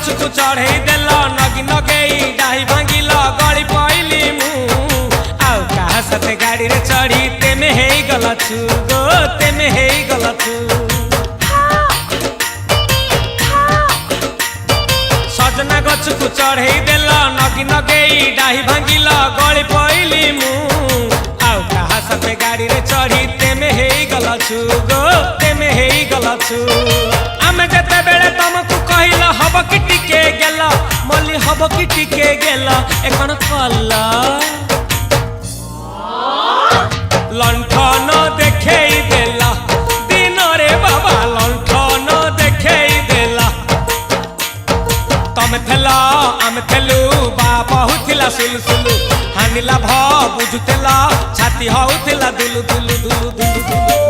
गछकु चढ़े देल नगी नगेई डाही भांगिल गली पइली मु आउ कहा साथे गाड़ी रे चढ़ी तेमे हेई गला छु गो तेमे हेई गला छु सजना गछकु चढ़े देल नगी नगेई डाही भांगिल गली पइली मु आउ कहा साथे गाड़ी रे चढ़ी तेमे हेई गला छु गो तेमे हेई गला छु आमे जते बेले तुमको कहिल हब कि टिके गेल मल्ली हब कि टिके गेल एखन कल्ला लंठन देखेई देला दिन रे बाबा लंठन देखेई देला तमे थेला आमे थेलु बाबा हुथिला सुलु हानिला भ बुझुतेला छाती हउथिला दुलु दुलु दुलु दुलु दुलु